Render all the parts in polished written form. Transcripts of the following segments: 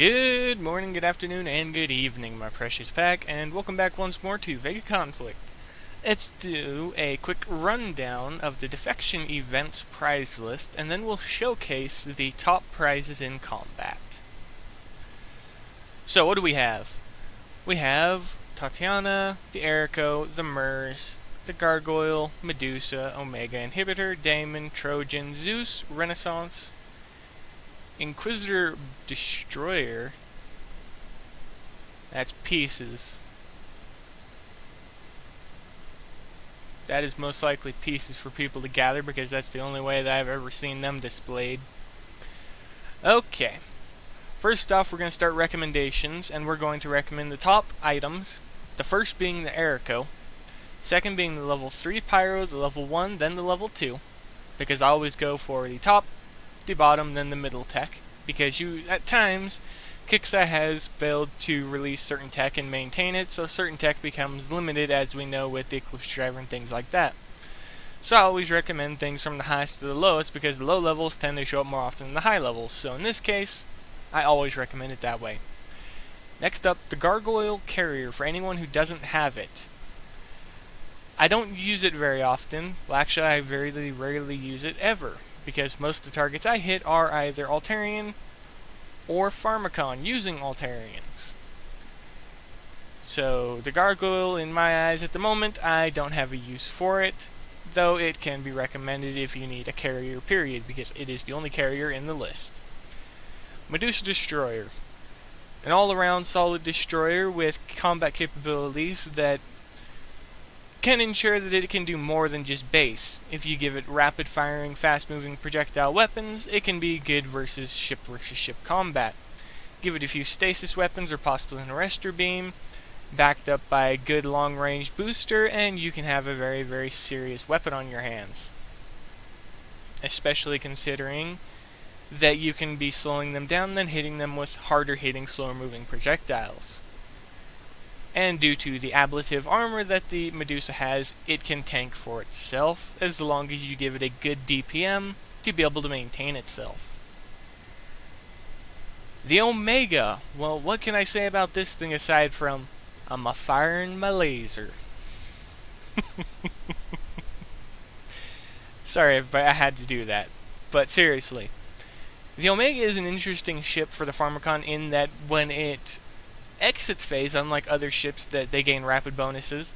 Good morning, good afternoon, and good evening, my precious pack, and welcome back once more to VEGA Conflict. Let's do a quick rundown of the Defection event's prize list, and then we'll showcase the top prizes in combat. So, what do we have? We have Tatiana, the Aerico, the Myrs, the Gargoyle, Medusa, Omega Inhibitor, Daemon, Trojan, Zeus, Renaissance, Inquisitor Destroyer. That's pieces. That is most likely pieces for people to gather because that's the only way that I've ever seen them displayed. Okay. First off, we're going to start recommendations, and we're going to recommend the top items. The first being the Aerico. Second being the level 3 Pyro, the level 1, then the level 2. Because I always go for the top, the bottom, then the middle tech, because at times Kixi has failed to release certain tech and maintain it, so certain tech becomes limited, as we know with the Eclipse Driver and things like that. So I always recommend things from the highest to the lowest, because the low levels tend to show up more often than the high levels, so in this case I always recommend it that way. Next up, the Gargoyle Carrier, for anyone who doesn't have it. I don't use it very often. Well, actually, I very rarely use it ever, because most of the targets I hit are either Altarian or Pharmacon using Altarians. So the Gargoyle, in my eyes at the moment, I don't have a use for it, though it can be recommended if you need a carrier, period, because it is the only carrier in the list. Medusa Destroyer, an all-around solid destroyer with combat capabilities that can ensure that it can do more than just base. If you give it rapid-firing, fast-moving projectile weapons, it can be good versus ship combat. Give it a few stasis weapons or possibly an arrestor beam, backed up by a good long-range booster, and you can have a very serious weapon on your hands. Especially considering that you can be slowing them down, then hitting them with harder-hitting, slower-moving projectiles. And due to the ablative armor that the Medusa has, it can tank for itself, as long as you give it a good DPM to be able to maintain itself. The Omega, well, what can I say about this thing aside from, I'm a firing my laser. Sorry everybody, I had to do that. But seriously, the Omega is an interesting ship for the Pharmacon in that when it exits phase, unlike other ships that they gain rapid bonuses,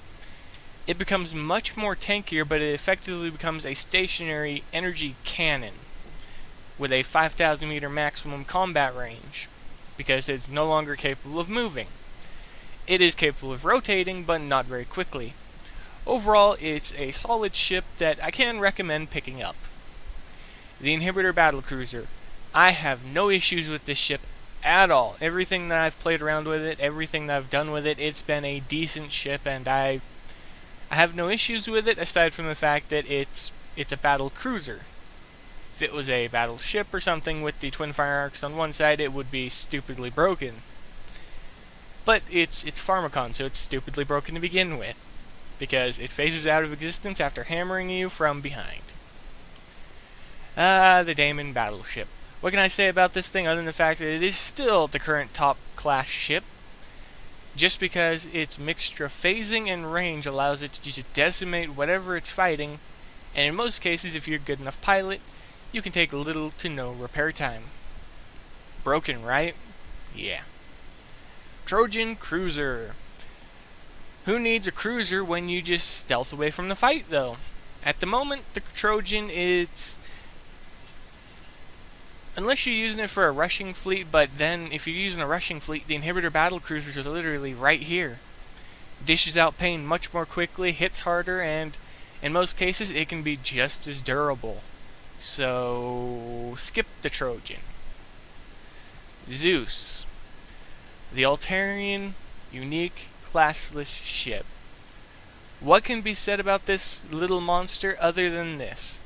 it becomes much more tankier, but it effectively becomes a stationary energy cannon with a 5,000 meter maximum combat range, because it's no longer capable of moving. It is capable of rotating, but not very quickly. Overall, it's a solid ship that I can recommend picking up. The Inhibitor Battlecruiser. I have no issues with this ship at all. Everything that I've played around with it, everything that I've done with it, it's been a decent ship, and I have no issues with it aside from the fact that it's a battle cruiser. If it was a battleship or something with the twin fire arcs on one side, it would be stupidly broken. But it's Pharmacon, so it's stupidly broken to begin with, because it phases out of existence after hammering you from behind. The Daemon Battleship. What can I say about this thing other than the fact that it is still the current top class ship, just because its mixture of phasing and range allows it to just decimate whatever it's fighting, and in most cases, if you're a good enough pilot, you can take little to no repair time. Broken, right? Yeah. Trojan Cruiser. Who needs a cruiser when you just stealth away from the fight, though? At the moment, the Trojan is, unless you're using it for a rushing fleet, but then if you're using a rushing fleet, the Inhibitor Battlecruisers are literally right here. Dishes out pain much more quickly, hits harder, and in most cases it can be just as durable. So skip the Trojan. Zeus. The Altarian, unique, classless ship. What can be said about this little monster other than this?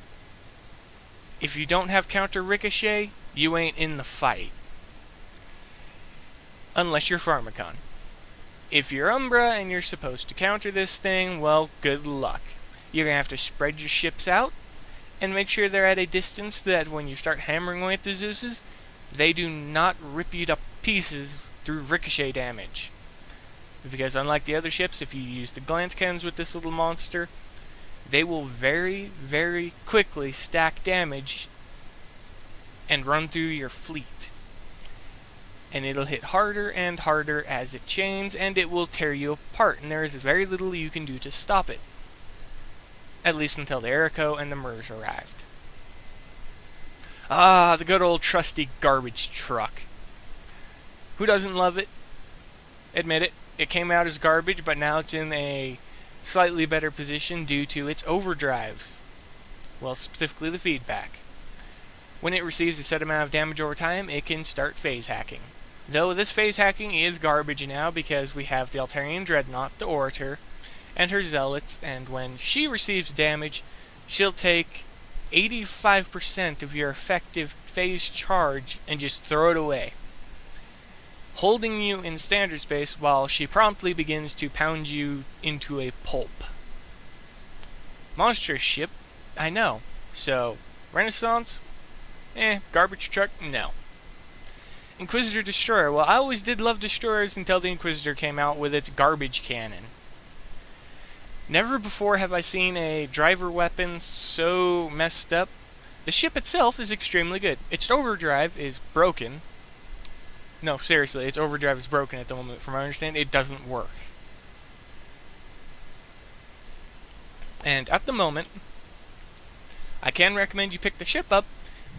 If you don't have counter ricochet, you ain't in the fight. Unless you're Pharmacon. If you're Umbra and you're supposed to counter this thing, well, good luck. You're going to have to spread your ships out and make sure they're at a distance that when you start hammering away at the Zeuses, they do not rip you to pieces through ricochet damage. Because unlike the other ships, if you use the glance cannons with this little monster, they will very, very quickly stack damage and run through your fleet. And it'll hit harder and harder as it chains, and it will tear you apart, and there is very little you can do to stop it. At least until the Aerico and the Myrs arrived. Ah, the good old trusty garbage truck. Who doesn't love it? Admit it. It came out as garbage, but now it's in a slightly better position due to its overdrives. Well, specifically the feedback. When it receives a set amount of damage over time, it can start phase hacking. Though this phase hacking is garbage now because we have the Altarian Dreadnought, the Orator, and her Zealots, and when she receives damage, she'll take 85% of your effective phase charge and just throw it away, holding you in standard space while she promptly begins to pound you into a pulp. Monstrous ship, I know. So, Renaissance? Garbage truck? No. Inquisitor Destroyer. Well, I always did love Destroyers until the Inquisitor came out with its garbage cannon. Never before have I seen a driver weapon so messed up. The ship itself is extremely good. Its overdrive is broken. No, seriously, its overdrive is broken at the moment. From my understanding, it doesn't work. And at the moment, I can recommend you pick the ship up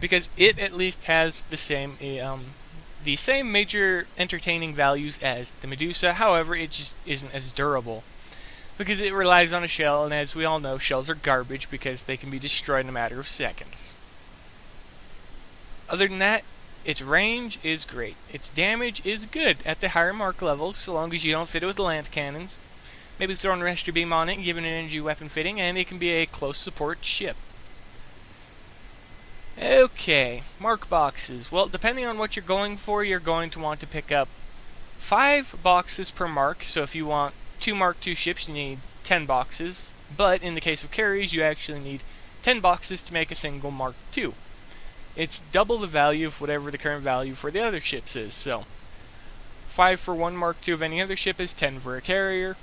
because it at least has the same major entertaining values as the Medusa. However, it just isn't as durable because it relies on a shell, and as we all know, shells are garbage because they can be destroyed in a matter of seconds. Other than that, its range is great. Its damage is good at the higher mark levels, so long as you don't fit it with the lance cannons. Maybe throw an arrestor beam on it and give it an energy weapon fitting, and it can be a close support ship. Okay, mark boxes. Well, depending on what you're going for, you're going to want to pick up 5 boxes per mark. So if you want 2 Mark II ships, you need 10 boxes. But in the case of carriers, you actually need 10 boxes to make a single Mark II. It's double the value of whatever the current value for the other ships is. So 5 for one Mark II of any other ship is 10 for a carrier,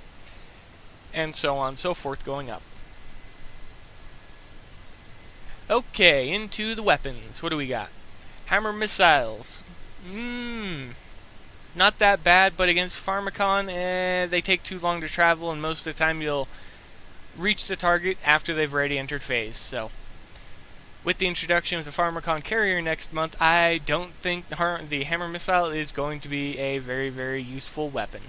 and so on and so forth going up. Okay, into the weapons. What do we got? Hammer missiles. Not that bad, but against Pharmacon, they take too long to travel, and most of the time you'll reach the target after they've already entered phase. So, with the introduction of the Pharmacon carrier next month, I don't think the hammer missile is going to be a very, very useful weapon.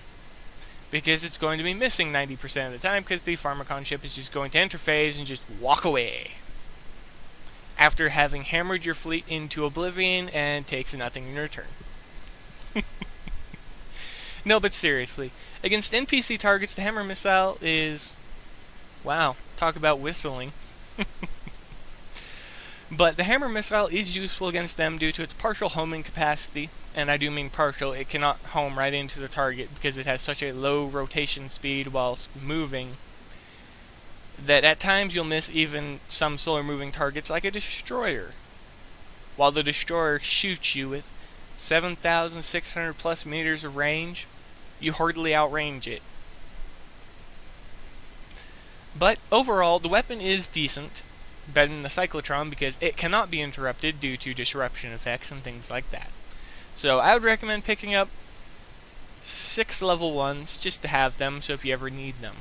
Because it's going to be missing 90% of the time, because the Pharmacon ship is just going to enter phase and just walk away after having hammered your fleet into oblivion and takes nothing in return. No, but seriously, against NPC targets, the hammer missile is... wow, talk about whistling. But the hammer missile is useful against them due to its partial homing capacity, and I do mean partial. It cannot home right into the target because it has such a low rotation speed whilst moving that at times you'll miss even some slower moving targets like a destroyer. While the destroyer shoots you with 7,600 plus meters of range, you hardly outrange it. But overall, the weapon is decent, better than the Cyclotron because it cannot be interrupted due to disruption effects and things like that. So I would recommend picking up 6 level 1s just to have them so if you ever need them.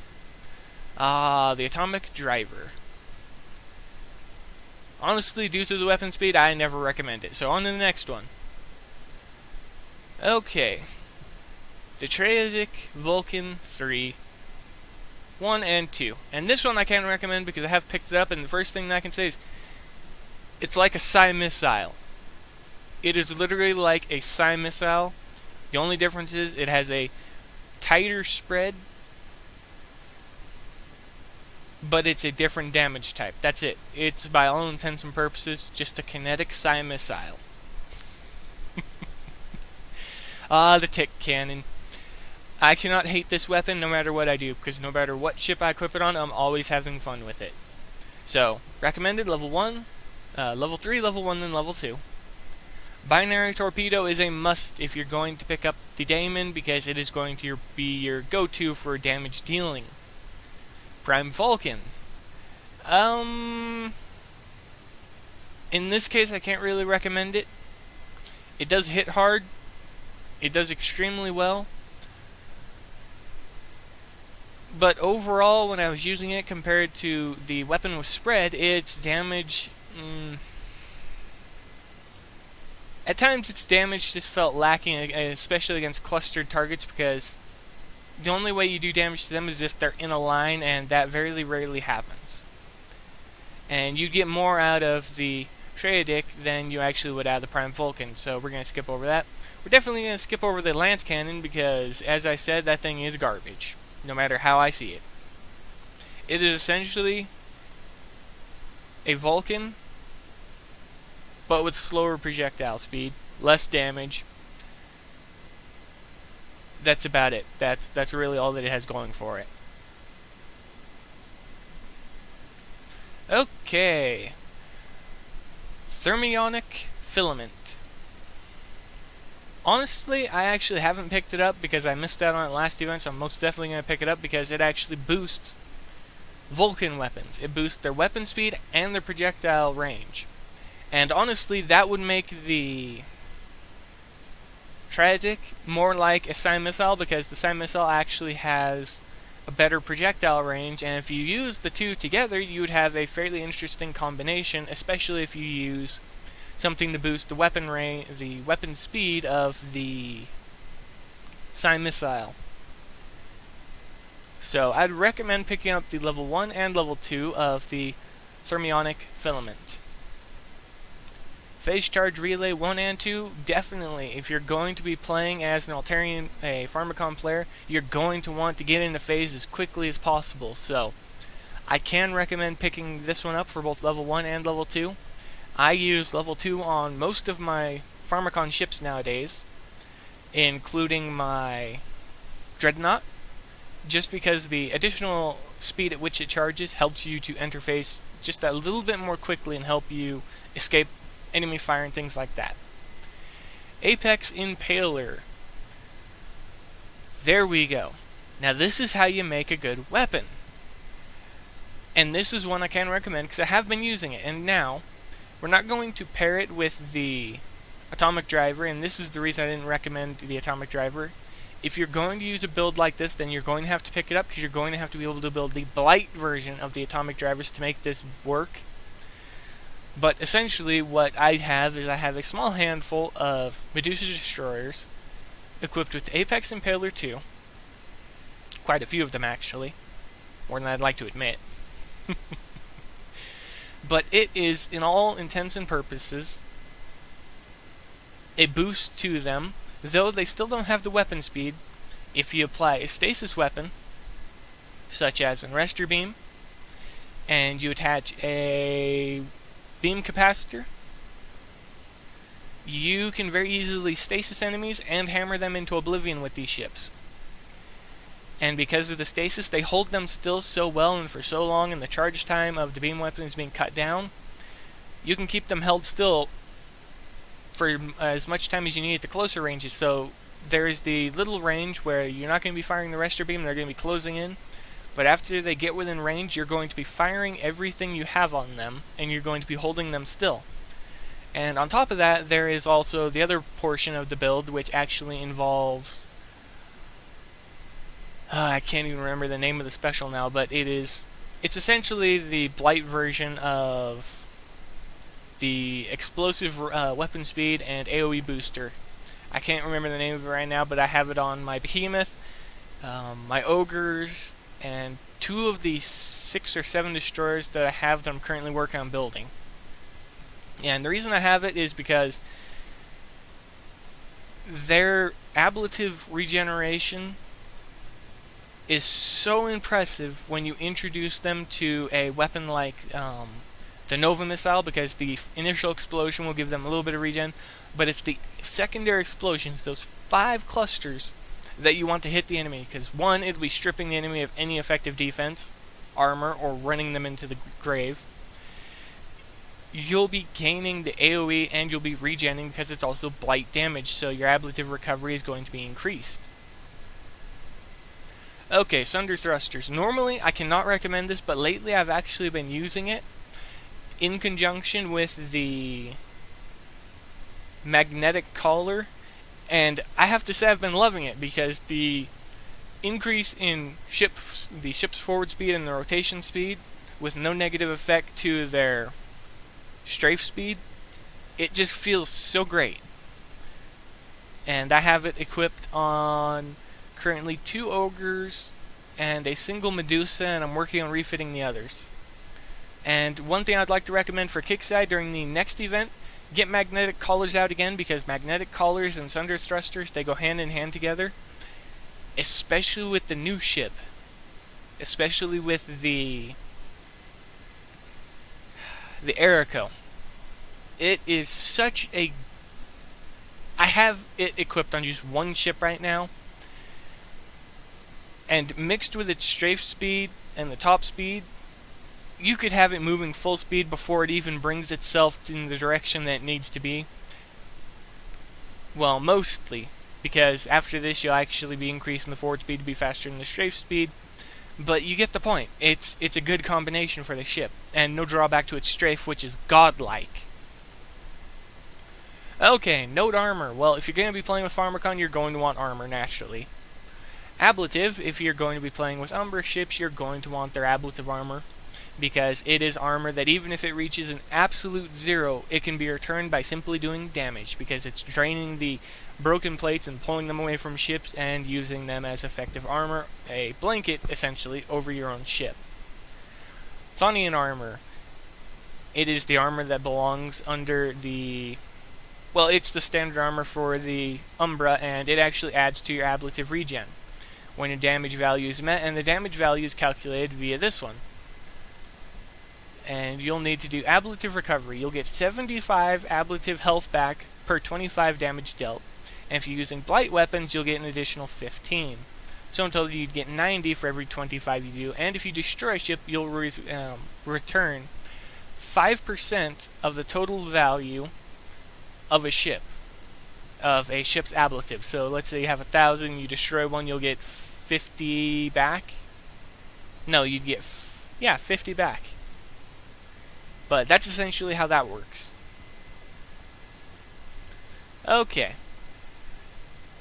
The Atomic Driver. Honestly, due to the weapon speed, I never recommend it. So on to the next one. Okay. The Triassic Vulcan 3. 1 and 2. And this one I can't recommend because I have picked it up, and the first thing that I can say is it's like a Psy missile. It is literally like a Psy missile. The only difference is it has a tighter spread, but it's a different damage type. That's it. It's, by all intents and purposes, just a kinetic Psy missile. The Tick Cannon. I cannot hate this weapon no matter what I do, because no matter what ship I equip it on, I'm always having fun with it. So, recommended level 1, level 3, level 1, then level 2. Binary Torpedo is a must if you're going to pick up the Daemon, because it is going to be your go-to for damage dealing. Prime Vulcan. In this case, I can't really recommend it. It does hit hard. It does extremely well. But overall, when I was using it compared to the weapon with spread, its damage... At times, its damage just felt lacking, especially against clustered targets, because the only way you do damage to them is if they're in a line, and that very rarely happens. And you get more out of the Shreyadik than you actually would out of the Prime Vulcan, so we're going to skip over that. We're definitely going to skip over the Lance Cannon, because, as I said, that thing is garbage, no matter how I see it. It is essentially a Vulcan, but with slower projectile speed, less damage. That's about it. That's really all that it has going for it. Okay. Thermionic Filament. Honestly, I actually haven't picked it up because I missed out on it last event, so I'm most definitely going to pick it up because it actually boosts Vulcan weapons. It boosts their weapon speed and their projectile range. And honestly, that would make the Tragic more like a Psy Missile, because the Psy Missile actually has a better projectile range, and if you use the two together, you would have a fairly interesting combination, especially if you use something to boost the weapon range, the weapon speed of the Psy Missile. So I'd recommend picking up the level 1 and level 2 of the Thermionic Filament. Phase Charge Relay 1 and 2, definitely. If you're going to be playing as an Altarian, a Pharmacon player, you're going to want to get into phase as quickly as possible. So, I can recommend picking this one up for both level 1 and level 2. I use level 2 on most of my Pharmacon ships nowadays, including my Dreadnought, just because the additional speed at which it charges helps you to interface just that little bit more quickly and help you escape enemy fire and things like that. Apex Impaler. There we go. Now this is how you make a good weapon. And this is one I can recommend because I have been using it. And now, we're not going to pair it with the Atomic Driver, and this is the reason I didn't recommend the Atomic Driver. If you're going to use a build like this, then you're going to have to pick it up because you're going to have to be able to build the Blight version of the Atomic Drivers to make this work. But essentially what I have is I have a small handful of Medusa Destroyers equipped with Apex Impaler 2. Quite a few of them actually. More than I'd like to admit. But it is, in all intents and purposes, a boost to them, though they still don't have the weapon speed. If you apply a stasis weapon, such as an Arrestor Beam, and you attach a beam capacitor, you can very easily stasis enemies and hammer them into oblivion with these ships. And because of the stasis, they hold them still so well and for so long, and the charge time of the beam weapon is being cut down, you can keep them held still for as much time as you need at the closer ranges. So there is the little range where you're not going to be firing the Arrestor Beam, they're going to be closing in. But after they get within range, you're going to be firing everything you have on them, and you're going to be holding them still. And on top of that, there is also the other portion of the build, which actually involves... I can't even remember the name of the special now, but it's essentially the Blight version of the explosive weapon speed and AoE booster. I can't remember the name of it right now, but I have it on my Behemoth, my Ogres, and 2 of the 6 or 7 destroyers that I have that I'm currently working on building. And the reason I have it is because their ablative regeneration is so impressive when you introduce them to a weapon like the Nova Missile, because the initial explosion will give them a little bit of regen, but it's the secondary explosions, those 5 clusters, that you want to hit the enemy, because 1, it'll be stripping the enemy of any effective defense, armor, or running them into the grave. you'll be gaining the AoE and you'll be regenning because it's also blight damage, so your ablative recovery is going to be increased. Okay, Sunder Thrusters. Normally, I cannot recommend this, but lately I've actually been using it in conjunction with the Magnetic Collar, and I have to say I've been loving it because the increase in the ship's forward speed and the rotation speed with no negative effect to their strafe speed, it just feels so great. And I have it equipped on currently 2 ogres and a single Medusa, and I'm working on refitting the others. And one thing I'd like to recommend for Kickside during the next event, get magnetic collars out again, because magnetic collars and Sunder Thrusters, they go hand in hand together, especially with the new ship, especially with the Aerico. It is such a... I have it equipped on just one ship right now, and mixed with its strafe speed and the top speed, you could have it moving full speed before it even brings itself in the direction that it needs to be. Well, mostly, because after this you'll actually be increasing the forward speed to be faster than the strafe speed, but you get the point. It's a good combination for the ship, and no drawback to its strafe, which is godlike. Okay, note armor. Well, if you're going to be playing with Pharmacon, you're going to want armor, naturally. Ablative, if you're going to be playing with Umbra ships, you're going to want their ablative armor, because it is armor that even if it reaches an absolute 0, it can be returned by simply doing damage, because it's draining the broken plates and pulling them away from ships and using them as effective armor, a blanket, essentially, over your own ship. Thonian armor. It is the armor that belongs under the... Well, it's the standard armor for the Umbra, and it actually adds to your ablative regen when your damage value is met, and the damage value is calculated via this one. And you'll need to do ablative recovery. You'll get 75 ablative health back per 25 damage dealt, and if you're using blight weapons, you'll get an additional 15. So in total, you'd get 90 for every 25 you do, and if you destroy a ship, you'll return 5% of the total value of a ship, of a ship's ablative. So let's say you have 1,000, you destroy one, you'll get 50 back. No, you'd get 50 back. But that's essentially how that works. Okay.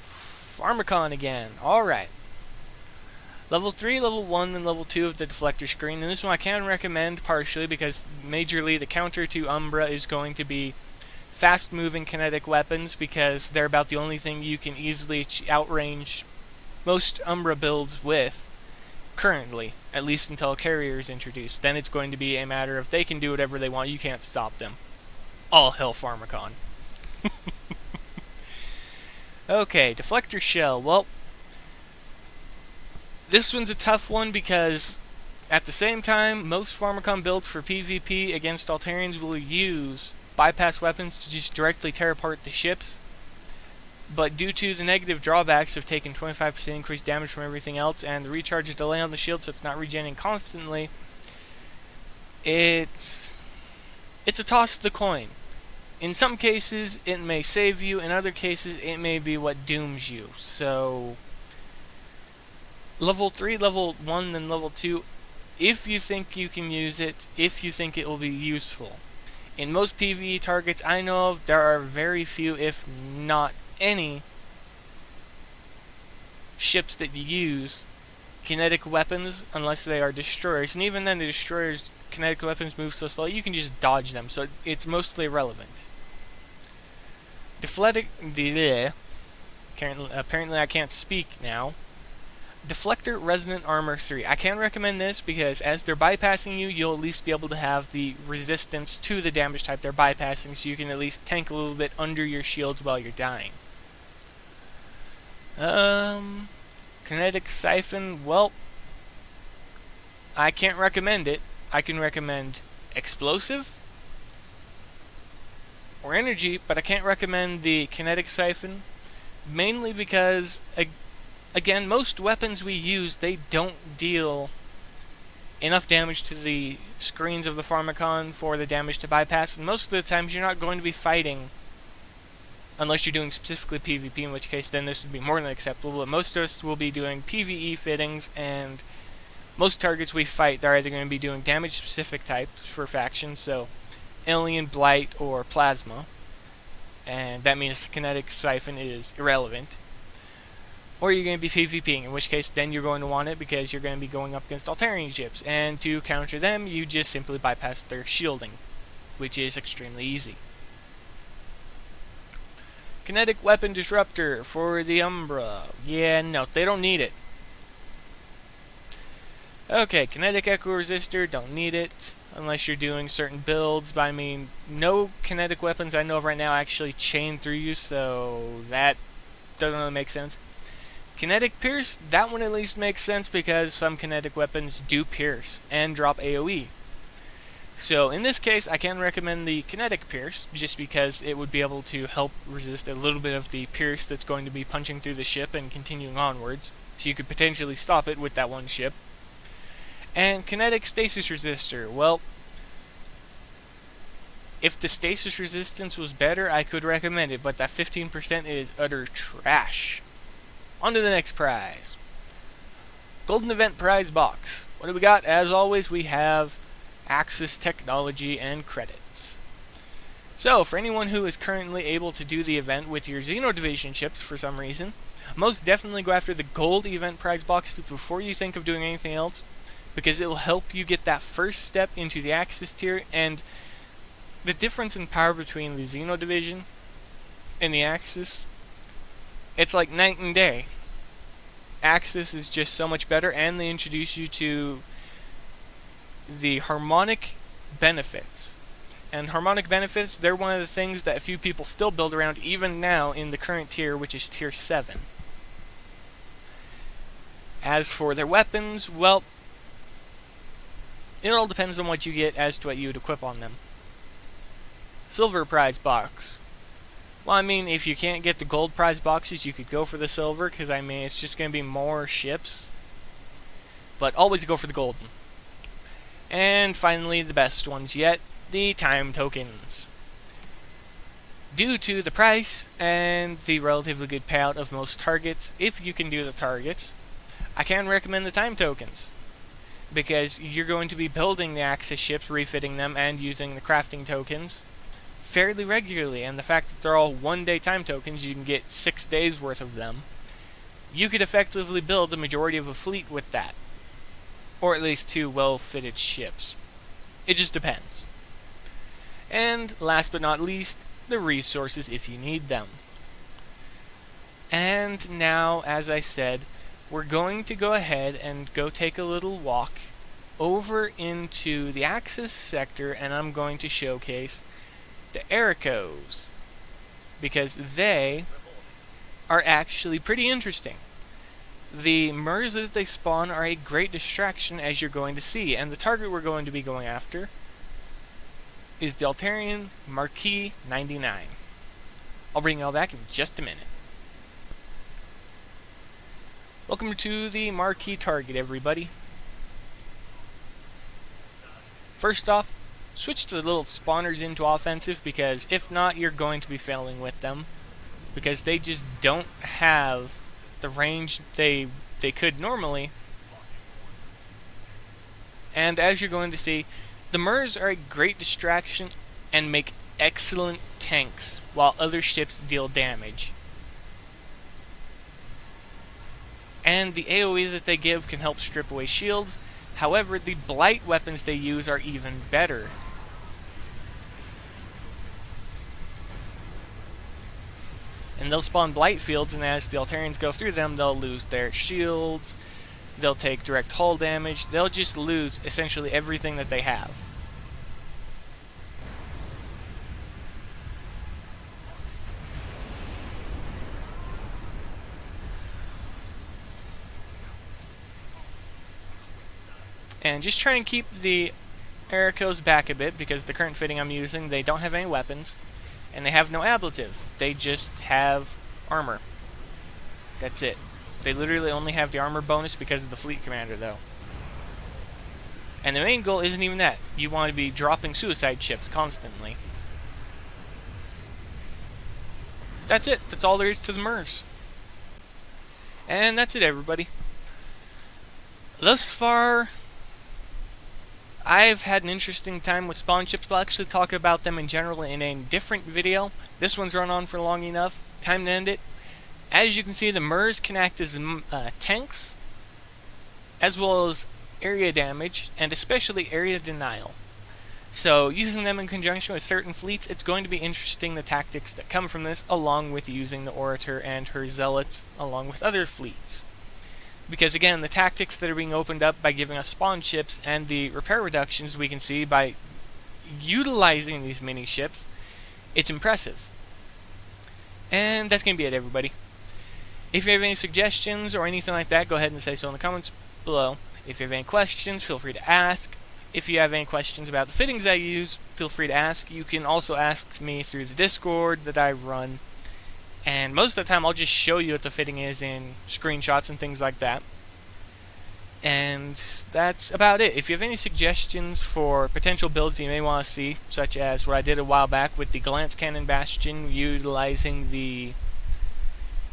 Pharmacon again. Alright. Level 3, Level 1, and Level 2 of the deflector screen. And this one I can recommend partially because majorly the counter to Umbra is going to be fast-moving kinetic weapons, because they're about the only thing you can easily outrange most Umbra builds with currently, at least until a carrier is introduced. Then it's going to be a matter of they can do whatever they want, you can't stop them. All hell Pharmacon. Okay, deflector shell. Well, this one's a tough one because at the same time, most Pharmacon builds for PvP against Altarians will use bypass weapons to just directly tear apart the ships. But due to the negative drawbacks of taking 25% increased damage from everything else and the recharge delay on the shield, so it's not regenerating constantly, it's a toss of the coin. In some cases, it may save you. In other cases, it may be what dooms you. So, Level 3, Level 1, and Level 2, if you think you can use it, if you think it will be useful. In most PvE targets I know of, there are very few, if not any, ships that use kinetic weapons unless they are destroyers, and even then the destroyers' kinetic weapons move so slow you can just dodge them, so it's mostly irrelevant. Apparently I can't speak now. Deflector Resonant Armor 3. I can recommend this because as they're bypassing you, you'll at least be able to have the resistance to the damage type they're bypassing, so you can at least tank a little bit under your shields while you're dying. Kinetic Siphon, well, I can't recommend it. I can recommend Explosive or Energy, but I can't recommend the Kinetic Siphon, mainly because, again, most weapons we use, they don't deal enough damage to the screens of the Pharmacon for the damage to bypass, and most of the times you're not going to be fighting, unless you're doing specifically PvP, in which case then this would be more than acceptable, but most of us will be doing PvE fittings, and most targets we fight, they're either going to be doing damage-specific types for factions, so Alien, Blight, or Plasma, and that means the Kinetic Siphon is irrelevant. Or you're going to be PvPing, in which case then you're going to want it because you're going to be going up against Altarian ships, and to counter them, you just simply bypass their shielding, which is extremely easy. Kinetic Weapon Disruptor for the Umbra. Yeah, no, they don't need it. Okay, Kinetic Echo Resistor, don't need it, unless you're doing certain builds, but I mean, no kinetic weapons I know of right now actually chain through you, so that doesn't really make sense. Kinetic Pierce, that one at least makes sense because some kinetic weapons do pierce and drop AoE. So in this case, I can recommend the Kinetic Pierce, just because it would be able to help resist a little bit of the pierce that's going to be punching through the ship and continuing onwards, so you could potentially stop it with that one ship. And Kinetic Stasis Resistor, well, if the stasis resistance was better, I could recommend it, but that 15% is utter trash. On to the next prize. Golden Event Prize Box. What do we got? As always, we have Axis Technology and credits. So, for anyone who is currently able to do the event with your Xeno Division ships for some reason, most definitely go after the Gold Event Prize Box before you think of doing anything else, because it will help you get that first step into the Axis tier, and the difference in power between the Xeno Division and the Axis, it's like night and day. Axis is just so much better, and they introduce you to the harmonic benefits. And harmonic benefits, they're one of the things that a few people still build around even now in the current tier, which is tier 7. As for their weapons, well, it all depends on what you get as to what you would equip on them. Silver Prize Box. Well, I mean, if you can't get the gold prize boxes, you could go for the silver, because, I mean, it's just going to be more ships. But always go for the golden. And finally, the best ones yet, the time tokens. Due to the price and the relatively good payout of most targets, if you can do the targets, I can recommend the time tokens. Because you're going to be building the Axis ships, refitting them, and using the crafting tokens fairly regularly, and the fact that they're all one-day time tokens, you can get 6 days worth of them. You could effectively build the majority of a fleet with that. Or at least 2 well-fitted ships. It just depends. And last but not least, the resources if you need them. And now, as I said, we're going to go ahead and go take a little walk over into the Axis sector, and I'm going to showcase the Aericos, because they are actually pretty interesting. The Myrs that they spawn are a great distraction, as you're going to see, and the target we're going to be going after is Deltarian Marquis 99. I'll bring y'all back in just a minute. Welcome to the Marquis target, everybody. First off, switch the little spawners into offensive, because if not, you're going to be failing with them, because they just don't have the range they could normally. And as you're going to see, the Myrs are a great distraction and make excellent tanks while other ships deal damage. And the AoE that they give can help strip away shields. However, the blight weapons they use are even better. And they'll spawn blight fields, and as the Altarians go through them, they'll lose their shields, they'll take direct hull damage, they'll just lose essentially everything that they have. And just try and keep the Aericos back a bit, because the current fitting I'm using, they don't have any weapons, and they have no ablative. They just have armor. That's it. They literally only have the armor bonus because of the fleet commander, though. And the main goal isn't even that. You want to be dropping suicide ships constantly. That's it. That's all there is to the Myrs. And that's it, everybody. Thus far, I've had an interesting time with spawn ships, but I'll actually talk about them in general in a different video. This one's run on for long enough. Time to end it. As you can see, the Myrs can act as tanks, as well as area damage, and especially area denial. So, using them in conjunction with certain fleets, it's going to be interesting the tactics that come from this, along with using the Orator and her Zealots, along with other fleets. Because again, the tactics that are being opened up by giving us spawn ships, and the repair reductions we can see by utilizing these mini ships, it's impressive. And that's going to be it, everybody. If you have any suggestions or anything like that, go ahead and say so in the comments below. If you have any questions, feel free to ask. If you have any questions about the fittings I use, feel free to ask. You can also ask me through the Discord that I run. And most of the time I'll just show you what the fitting is in screenshots and things like that. And that's about it. If you have any suggestions for potential builds you may want to see, such as what I did a while back with the Glance Cannon Bastion, utilizing the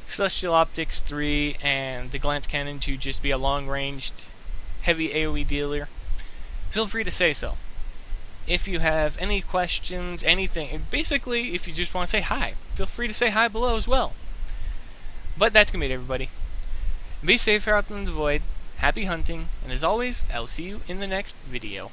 Celestial Optics 3 and the Glance Cannon to just be a long-ranged, heavy AoE dealer, feel free to say so. If you have any questions, anything, basically, if you just want to say hi, feel free to say hi below as well. But that's going to be it, everybody. Be safe out in the void, happy hunting, and as always, I'll see you in the next video.